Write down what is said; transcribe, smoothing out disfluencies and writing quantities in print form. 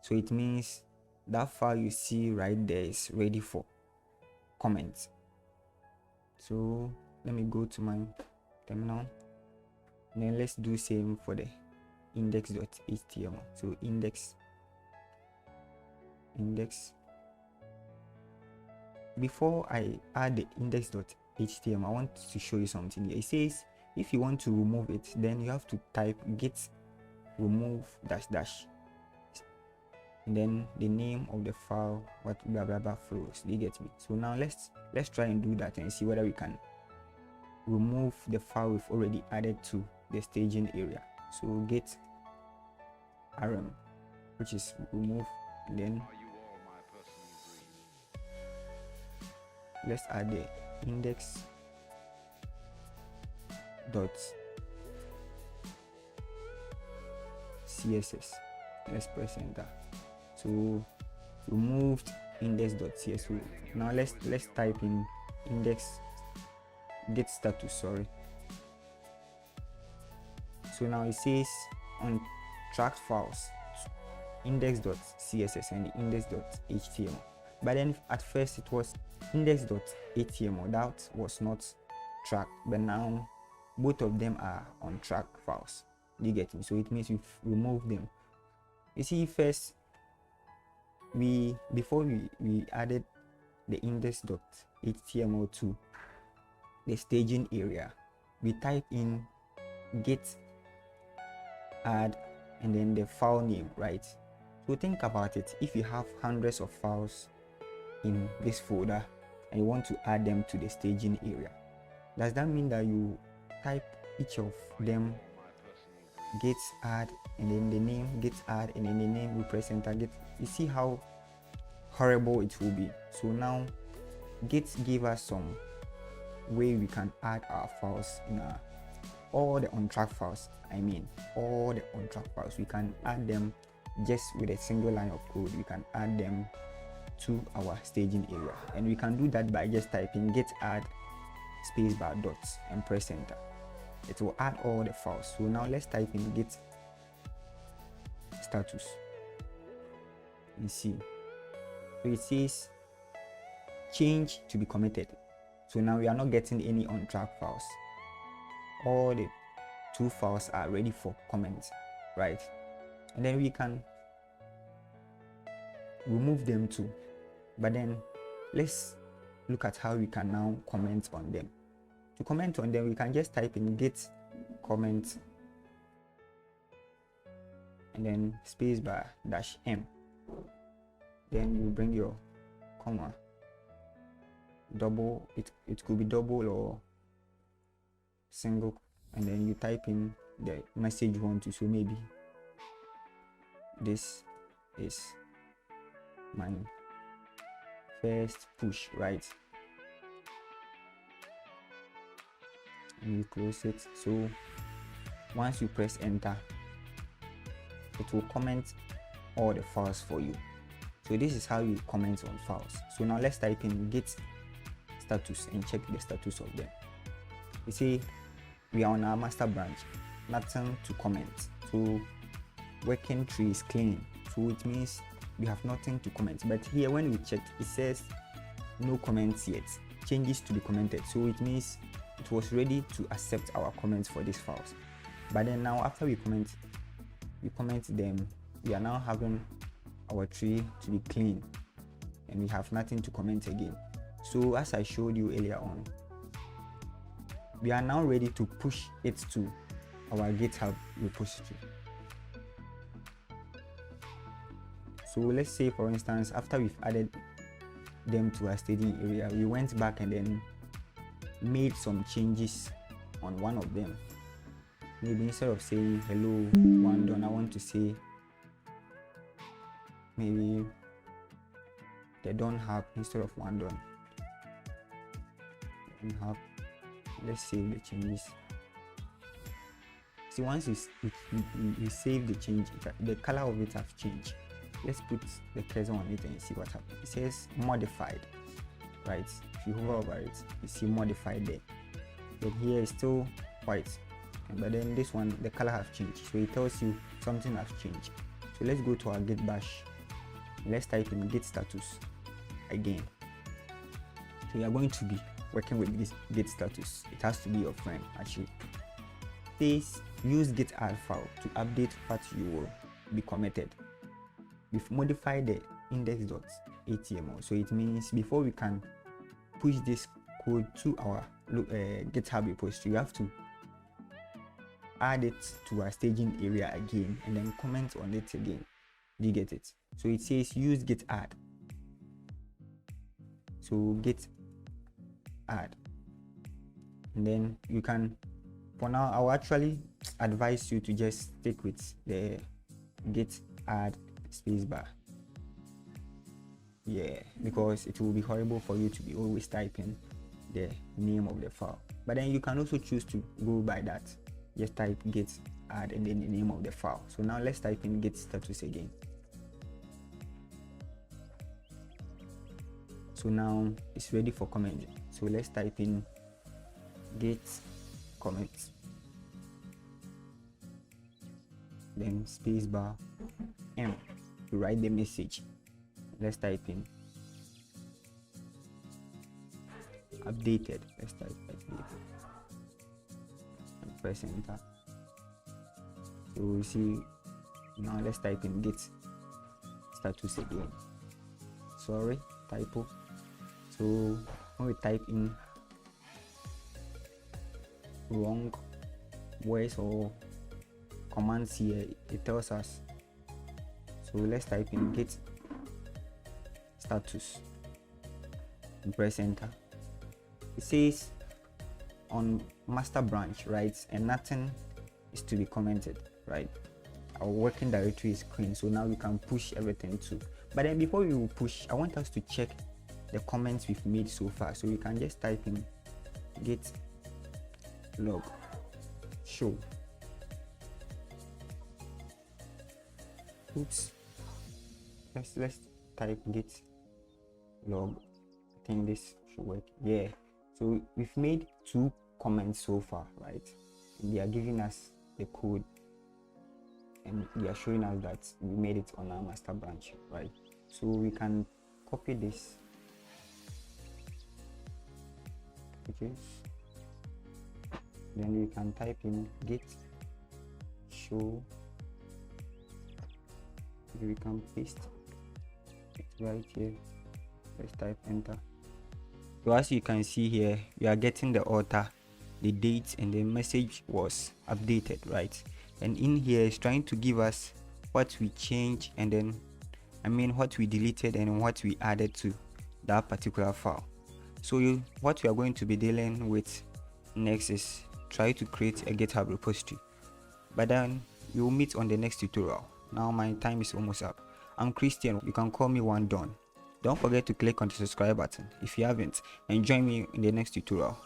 So it means that file you see right there is ready for comment. So let me go to my terminal, and then let's do same for the index.html. So index. Before I add the index.html, I want to show you something here. It says if you want to remove it, then you have to type git remove dash and then the name of the file, what blah blah blah flows. Do you get me? So now let's try and do that and see whether we can remove the file we've already added to the staging area. So git rm, which is remove, and then let's add the index dot css. Let's press enter. So removed index.css. Now let's type in index get status, sorry. So now it says on tracked files index.css and index.html, but then at first it was index.html that was not tracked, but now both of them are on track files. You get me? So it means we've removed them. You see, first before we added the index.html to the staging area, we type in git add and then the file name, right? So think about it. If you have hundreds of files in this folder and you want to add them to the staging area, does that mean that you type each of them git add and then the name git add and then the name we press enter? You see how horrible it will be. So now git give us some way we can add our files in all the on track files. All the on track files, we can add them just with a single line of code. We can add them to our staging area, and we can do that by just typing git add spacebar dots and press enter. It will add all the files. So now let's type in git status and see. So it says change to be committed. So now we are not getting any on track files. All the 2 files are ready for comments, right? And then we can remove them too. But then let's look at how we can now comment on them. To comment on them, we can just type in git comment and then spacebar -m. Then you bring your comma, double, it could be double or single, and then you type in the message you want to. So maybe this is my first push, right? And you close it. So once you press enter, it will comment all the files for you. So this is how you comment on files. So now let's type in git status and check the status of them. You see we are on our master branch, nothing to comment. So working tree is clean, so it means we have nothing to comment. But here when we check, it says no comments yet, changes to be commented. So it means it was ready to accept our comments for these files. But then now after we comment them, we are now having our tree to be clean and we have nothing to comment again. So as I showed you earlier on, we are now ready to push it to our GitHub repository. So let's say, for instance, after we've added them to our staging area, we went back and then made some changes on one of them. Maybe instead of saying hello one done, I want to say maybe the donhub instead of one done. Donhub. Let's save the changes. See, once you save the change, the color of it have changed. Let's put the cursor on it and see what happens. It says modified, right? If you hover over it, you see modified there. But here is still white, but then this one, the color has changed. So it tells you something has changed. So let's go to our git bash let's type in git status again. So we are going to be working with this git status. It has to be your friend actually. Says use git add file to update what you will be committed. We've modified the index.html, so it means before we can push this code to our GitHub repository, we have to add it to our staging area again and then comment on it again. Do you get it? So it says use git add. So git add, and then you can, for now I'll actually advise you to just stick with the git add spacebar, yeah, because it will be horrible for you to be always typing the name of the file. But then you can also choose to go by that, just type git add and then the name of the file. So now let's type in git status again. So now it's ready for comment. So let's type in git comment, then spacebar M to write the message. Let's type in updated. Let's type updated and press enter. So we see now. Let's type in git status again. Sorry, typo. So when we type in wrong words or commands here, it tells us. So let's type in git status and press enter. It says on master branch, right, and nothing is to be commented, right? Our working directory is clean, so now we can push everything too. But then before we will push, I want us to check the comments we've made so far. So we can just type in git log show. Oops. Let's type git log. I think this should work. Yeah. So we've made 2 comments so far, right? They are giving us the code and they are showing us that we made it on our master branch, right? So we can copy this. Okay, then we can type in git show. We can paste it right here. Let's type enter. So as you can see here, we are getting the author, the date, and the message was updated, right? And in here is trying to give us what we changed, and then what we deleted and what we added to that particular file. So what we are going to be dealing with next is try to create a GitHub repository, but then we will meet on the next tutorial. Now my time is almost up. I'm Christian. You can call me Don. Don't forget to click on the subscribe button if you haven't, and join me in the next tutorial.